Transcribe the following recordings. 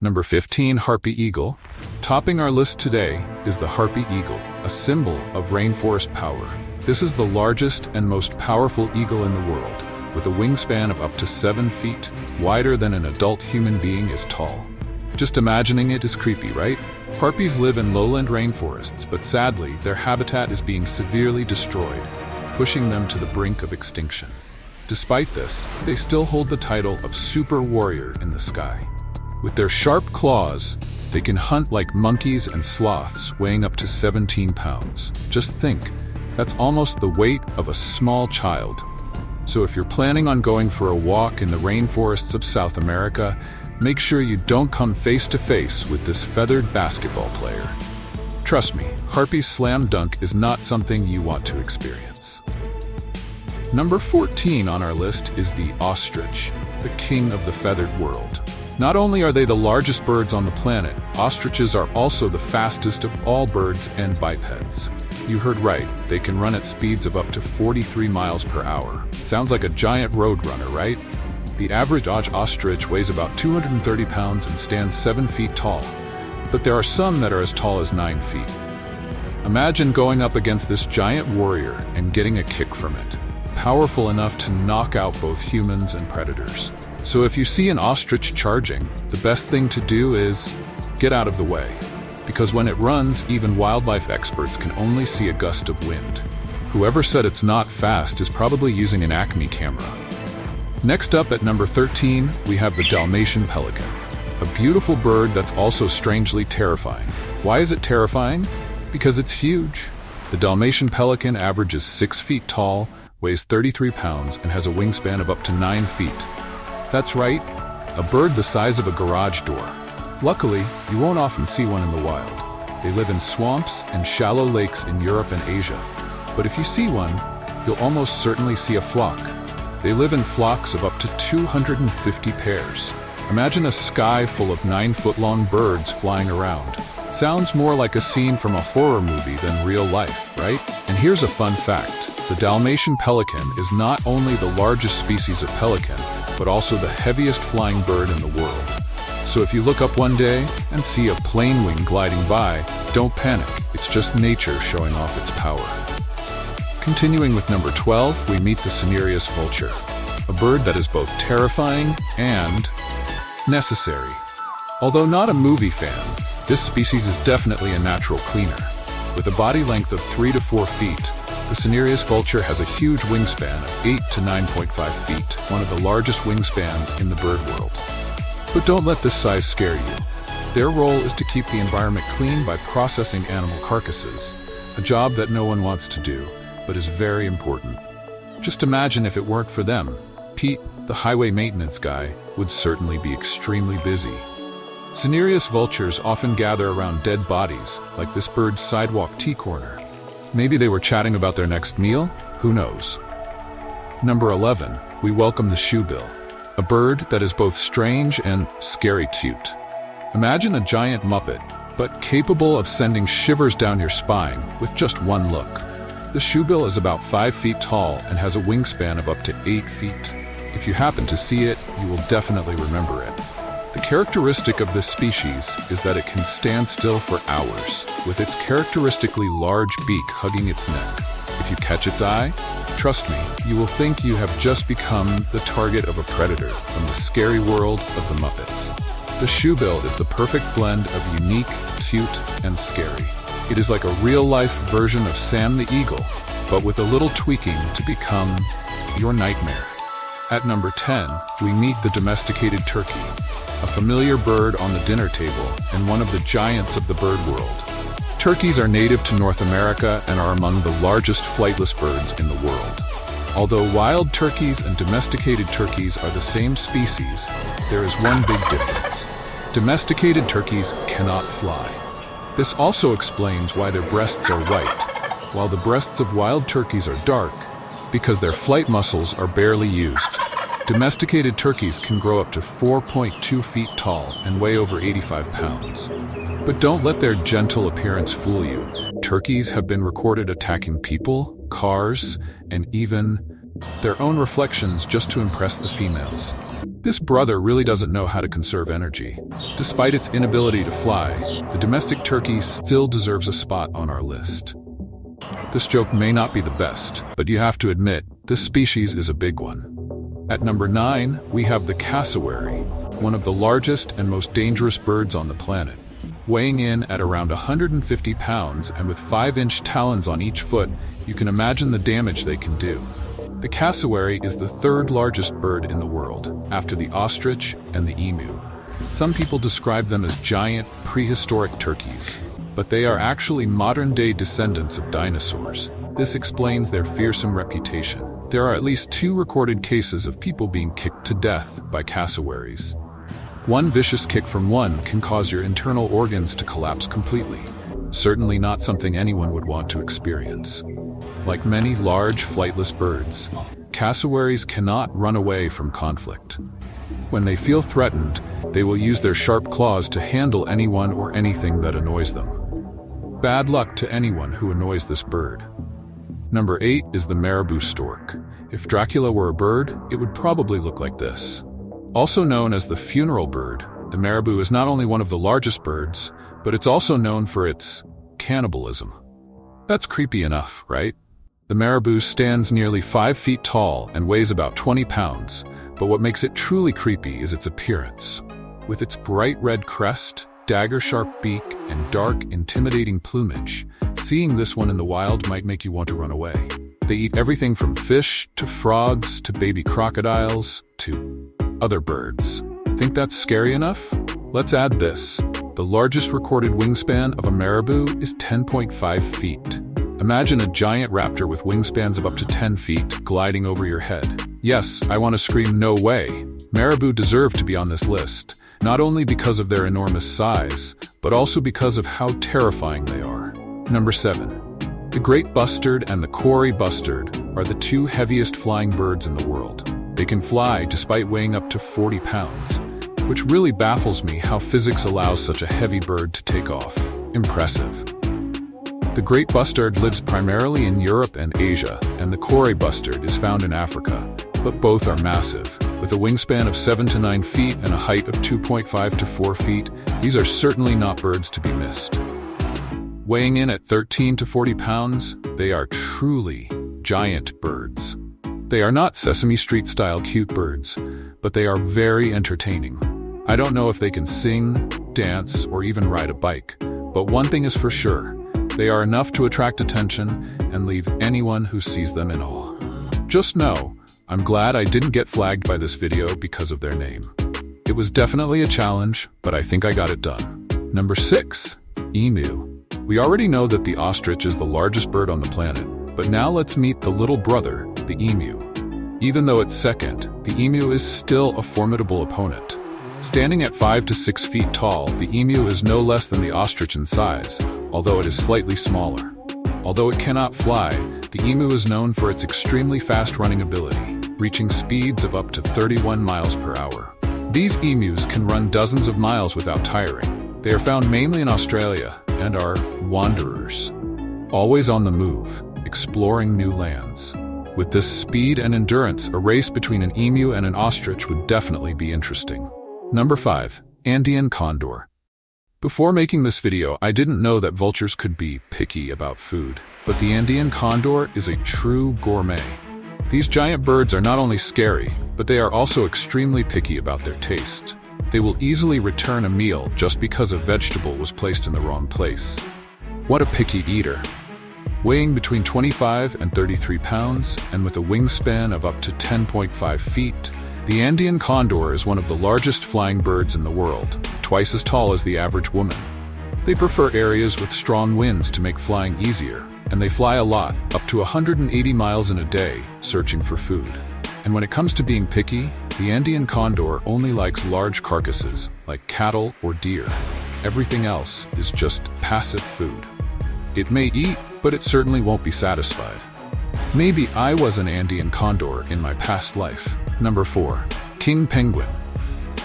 Number 15, Harpy Eagle. Topping our list today is the Harpy Eagle, a symbol of rainforest power. This is the largest and most powerful eagle in the world, with a wingspan of up to 7 feet, wider than an adult human being is tall. Just imagining it is creepy, right? Harpies live in lowland rainforests, but sadly, their habitat is being severely destroyed, pushing them to the brink of extinction. Despite this, they still hold the title of super warrior in the sky. With their sharp claws, they can hunt like monkeys and sloths, weighing up to 17 pounds. Just think, that's almost the weight of a small child. So if you're planning on going for a walk in the rainforests of South America, make sure you don't come face to face with this feathered basketball player. Trust me, Harpy's slam dunk is not something you want to experience. Number 14 on our list is the ostrich, the king of the feathered world. Not only are they the largest birds on the planet, ostriches are also the fastest of all birds and bipeds. You heard right, they can run at speeds of up to 43 miles per hour. Sounds like a giant road runner, right? The average ostrich weighs about 230 pounds and stands 7 feet tall, but there are some that are as tall as 9 feet. Imagine going up against this giant warrior and getting a kick from it, powerful enough to knock out both humans and predators. So if you see an ostrich charging, the best thing to do is get out of the way, because when it runs, even wildlife experts can only see a gust of wind. Whoever said it's not fast is probably using an Acme camera. Next up at number 13, we have the Dalmatian Pelican, a beautiful bird that's also strangely terrifying. Why is it terrifying? Because it's huge. The Dalmatian Pelican averages 6 feet tall, weighs 33 pounds, and has a wingspan of up to 9 feet. That's right, a bird the size of a garage door. Luckily, you won't often see one in the wild. They live in swamps and shallow lakes in Europe and Asia. But if you see one, you'll almost certainly see a flock. They live in flocks of up to 250 pairs. Imagine a sky full of 9-foot-long birds flying around. Sounds more like a scene from a horror movie than real life, right? And here's a fun fact. The Dalmatian pelican is not only the largest species of pelican, but also the heaviest flying bird in the world. So if you look up one day and see a plane wing gliding by, don't panic. It's just nature showing off its power. Continuing with number 12, we meet the Cerus Vulture, a bird that is both terrifying and necessary. Although not a movie fan, this species is definitely a natural cleaner. With a body length of 3 to 4 feet, the Cerus Vulture has a huge wingspan of 8 to 9.5 feet, one of the largest wingspans in the bird world. But don't let this size scare you. Their role is to keep the environment clean by processing animal carcasses, a job that no one wants to do, but is very important. Just imagine if it weren't for them. Pete, the highway maintenance guy, would certainly be extremely busy. Cerus vultures often gather around dead bodies, like this bird's sidewalk tea corner. Maybe they were chatting about their next meal? Who knows? Number 11, we welcome the shoebill, a bird that is both strange and scary cute. Imagine a giant muppet, but capable of sending shivers down your spine with just one look. The shoebill is about 5 feet tall and has a wingspan of up to 8 feet. If you happen to see it, you will definitely remember it. The characteristic of this species is that it can stand still for hours, with its characteristically large beak hugging its neck. If you catch its eye, trust me, you will think you have just become the target of a predator from the scary world of the Muppets. The shoebill is the perfect blend of unique, cute, and scary. It is like a real-life version of Sam the Eagle, but with a little tweaking to become your nightmare. At number 10, we meet the domesticated turkey, a familiar bird on the dinner table and one of the giants of the bird world. Turkeys are native to North America and are among the largest flightless birds in the world. Although wild turkeys and domesticated turkeys are the same species, there is one big difference. Domesticated turkeys cannot fly. This also explains why their breasts are white, while the breasts of wild turkeys are dark, because their flight muscles are barely used. Domesticated turkeys can grow up to 4.2 feet tall and weigh over 85 pounds. But don't let their gentle appearance fool you. Turkeys have been recorded attacking people, cars, and even their own reflections just to impress the females. This brother really doesn't know how to conserve energy. Despite its inability to fly, the domestic turkey still deserves a spot on our list. This joke may not be the best, but you have to admit, this species is a big one. At number 9, we have the cassowary, one of the largest and most dangerous birds on the planet. Weighing in at around 150 pounds and with 5-inch talons on each foot, you can imagine the damage they can do. The cassowary is the third largest bird in the world, after the ostrich and the emu. Some people describe them as giant, prehistoric turkeys, but they are actually modern-day descendants of dinosaurs. This explains their fearsome reputation. There are at least 2 recorded cases of people being kicked to death by cassowaries. One vicious kick from one can cause your internal organs to collapse completely. Certainly not something anyone would want to experience. Like many large, flightless birds, cassowaries cannot run away from conflict. When they feel threatened, they will use their sharp claws to handle anyone or anything that annoys them. Bad luck to anyone who annoys this bird. Number 8 is the Marabou stork. If Dracula were a bird, it would probably look like this. Also known as the funeral bird, the marabou is not only one of the largest birds, but it's also known for its cannibalism. That's creepy enough, right? The marabou stands nearly 5 feet tall and weighs about 20 pounds, but what makes it truly creepy is its appearance. With its bright red crest, dagger-sharp beak, and dark, intimidating plumage, seeing this one in the wild might make you want to run away. They eat everything from fish to frogs to baby crocodiles to other birds. Think that's scary enough? Let's add this. The largest recorded wingspan of a marabou is 10.5 feet. Imagine a giant raptor with wingspans of up to 10 feet gliding over your head. Yes, I want to scream no way. Marabou deserve to be on this list, not only because of their enormous size, but also because of how terrifying they are. Number 7. The great bustard and the quarry bustard are the 2 heaviest flying birds in the world. They can fly despite weighing up to 40 pounds, which really baffles me how physics allows such a heavy bird to take off. Impressive. The great bustard lives primarily in Europe and Asia, and the quarry bustard is found in Africa, but both are massive. With a wingspan of 7 to 9 feet and a height of 2.5 to 4 feet, these are certainly not birds to be missed. Weighing in at 13 to 40 pounds, they are truly giant birds. They are not Sesame Street-style cute birds, but they are very entertaining. I don't know if they can sing, dance, or even ride a bike, but one thing is for sure, they are enough to attract attention and leave anyone who sees them in awe. Just know, I'm glad I didn't get flagged by this video because of their name. It was definitely a challenge, but I think I got it done. Number 6. Emu. We already know that the ostrich is the largest bird on the planet, but now let's meet the little brother, the emu. Even though it's second, the emu is still a formidable opponent. Standing at 5 to 6 feet tall, the emu is no less than the ostrich in size, although it is slightly smaller. Although it cannot fly, the emu is known for its extremely fast running ability, reaching speeds of up to 31 miles per hour. These emus can run dozens of miles without tiring. They are found mainly in Australia and are wanderers, always on the move, exploring new lands. With this speed and endurance, a race between an emu and an ostrich would definitely be interesting. Number 5. Andean condor. Before making this video, I didn't know that vultures could be picky about food, but the Andean condor is a true gourmet. These giant birds are not only scary, but they are also extremely picky about their taste. They will easily return a meal just because a vegetable was placed in the wrong place. What a picky eater. Weighing between 25 and 33 pounds, and with a wingspan of up to 10.5 feet, the Andean condor is one of the largest flying birds in the world, twice as tall as the average woman. They prefer areas with strong winds to make flying easier, and they fly a lot, up to 180 miles in a day, searching for food. And when it comes to being picky, the Andean condor only likes large carcasses, like cattle or deer. Everything else is just passive food. It may eat, but it certainly won't be satisfied. Maybe I was an Andean condor in my past life. Number 4. King penguin.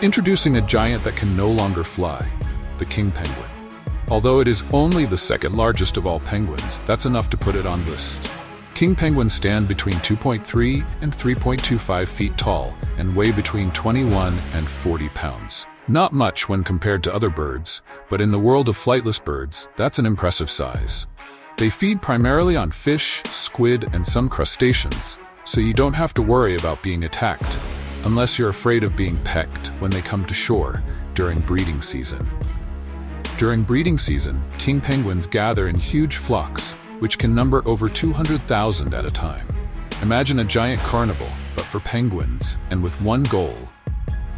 Introducing a giant that can no longer fly, the king penguin. Although it is only the second largest of all penguins, that's enough to put it on list. King penguins stand between 2.3 and 3.25 feet tall and weigh between 21 and 40 pounds. Not much when compared to other birds, but in the world of flightless birds, that's an impressive size. They feed primarily on fish, squid, and some crustaceans, so you don't have to worry about being attacked, unless you're afraid of being pecked when they come to shore during breeding season. During breeding season, king penguins gather in huge flocks, which can number over 200,000 at a time. Imagine a giant carnival, but for penguins, and with one goal: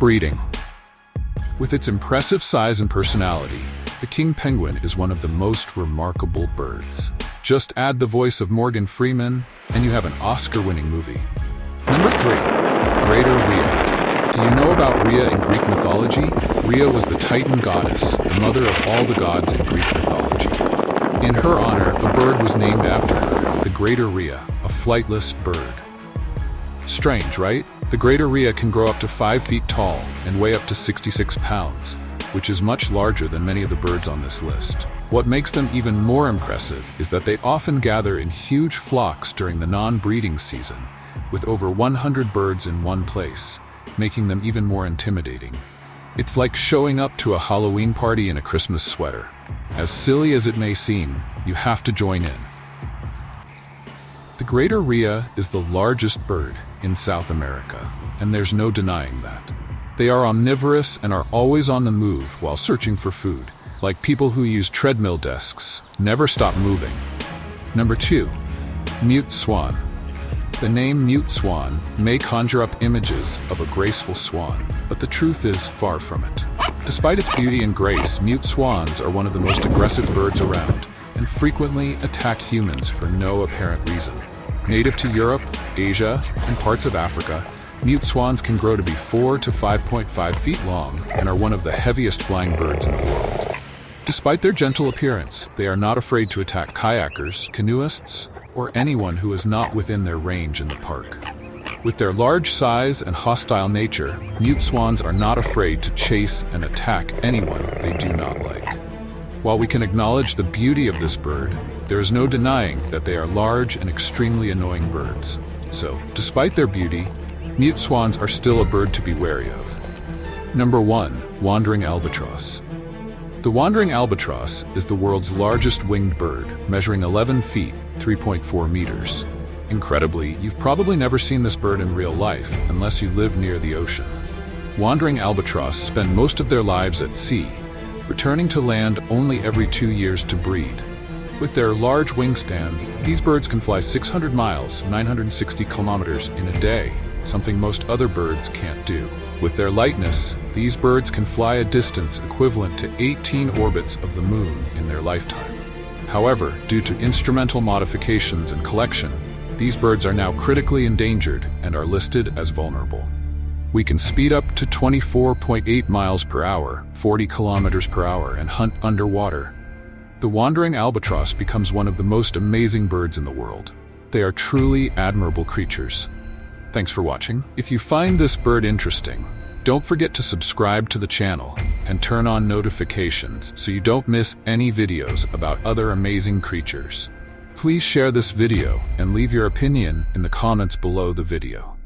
breeding. With its impressive size and personality, the king penguin is one of the most remarkable birds. Just add the voice of Morgan Freeman, and you have an Oscar-winning movie. Number 3. Greater Rhea. Do you know about Rhea in Greek mythology? Rhea was the Titan goddess, the mother of all the gods in Greek mythology. In her honor, a bird was named after her, the Greater Rhea, a flightless bird. Strange, right? The Greater Rhea can grow up to 5 feet tall and weigh up to 66 pounds, which is much larger than many of the birds on this list. What makes them even more impressive is that they often gather in huge flocks during the non-breeding season, with over 100 birds in one place, making them even more intimidating. It's like showing up to a Halloween party in a Christmas sweater. As silly as it may seem, you have to join in. The Greater Rhea is the largest bird in South America, and there's no denying that. They are omnivorous and are always on the move while searching for food, like people who use treadmill desks, never stop moving. Number 2. Mute Swan. The name Mute Swan may conjure up images of a graceful swan, but the truth is far from it. Despite its beauty and grace, mute swans are one of the most aggressive birds around, and frequently attack humans for no apparent reason. Native to Europe, Asia, and parts of Africa, mute swans can grow to be 4 to 5.5 feet long and are one of the heaviest flying birds in the world. Despite their gentle appearance, they are not afraid to attack kayakers, canoeists, or anyone who is not within their range in the park. With their large size and hostile nature, mute swans are not afraid to chase and attack anyone they do not like. While we can acknowledge the beauty of this bird, there is no denying that they are large and extremely annoying birds. So, despite their beauty, mute swans are still a bird to be wary of. Number 1. Wandering Albatross. The Wandering Albatross is the world's largest winged bird, measuring 11 feet, 3.4 meters. Incredibly, you've probably never seen this bird in real life, unless you live near the ocean. Wandering albatross spend most of their lives at sea, returning to land only every 2 years to breed. With their large wingspans, these birds can fly 600 miles, 960 kilometers in a day, something most other birds can't do. With their lightness, these birds can fly a distance equivalent to 18 orbits of the moon in their lifetime. However, due to instrumental modifications and collection, these birds are now critically endangered and are listed as vulnerable. We can speed up to 24.8 miles per hour, 40 kilometers per hour, and hunt underwater. The wandering albatross becomes one of the most amazing birds in the world. They are truly admirable creatures. Thanks for watching. If you find this bird interesting, don't forget to subscribe to the channel and turn on notifications so you don't miss any videos about other amazing creatures. Please share this video and leave your opinion in the comments below the video.